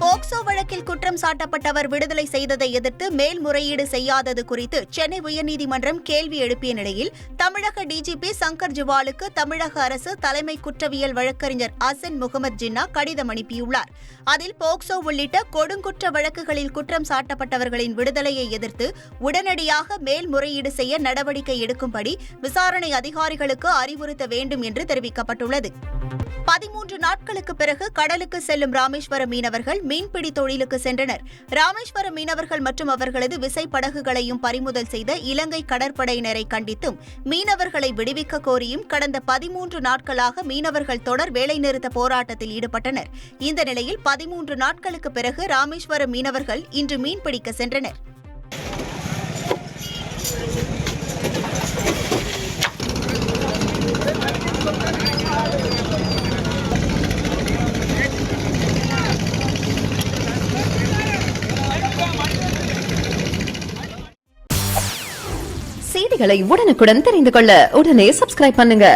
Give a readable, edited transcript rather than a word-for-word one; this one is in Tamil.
போக்சோ வழக்கில் குற்றம் சாட்டப்பட்டவர் விடுதலை செய்ததை எதிர்த்து மேல்முறையீடு செய்யாதது குறித்து சென்னை உயர்நீதிமன்றம் கேள்வி எழுப்பிய நிலையில் தமிழக டிஜிபி சங்கர் ஜிவாலுக்கு தமிழக அரசு தலைமை குற்றவியல் வழக்கறிஞர் அசன் முகமது ஜின்னா கடிதம் அனுப்பியுள்ளார். அதில் போக்சோ உள்ளிட்ட கொடுங்குற்ற வழக்குகளில் குற்றம் சாட்டப்பட்டவர்களின் விடுதலையை எதிர்த்து உடனடியாக மேல்முறையீடு செய்ய நடவடிக்கை எடுக்கும்படி விசாரணை அதிகாரிகளுக்கு அறிவுறுத்த வேண்டும் என்று தெரிவிக்கப்பட்டுள்ளது. 13 நாட்களுக்கு பிறகு கடலுக்கு செல்லும் ராமேஸ்வரம் மீனவர்கள் மீன்பிடி தொழிலுக்கு சென்றனர். ராமேஸ்வரம் மீனவர்கள் மற்றும் அவர்களது விசைப்படகுகளையும் பறிமுதல் செய்த இலங்கை கடற்படையினரை கண்டித்தும் மீனவர்களை விடுவிக்க கோரியும் கடந்த 13 நாட்களாக மீனவர்கள் தொடர் வேலைநிறுத்த போராட்டத்தில் ஈடுபட்டனர். இந்த நிலையில் 13 நாட்களுக்கு பிறகு ராமேஸ்வரம் மீனவர்கள் இன்று மீன்பிடிக்க சென்றனர். செய்திகளை உடனுக்குடன் தெரிந்து கொள்ள உடனே சப்ஸ்கிரைப் பண்ணுங்க.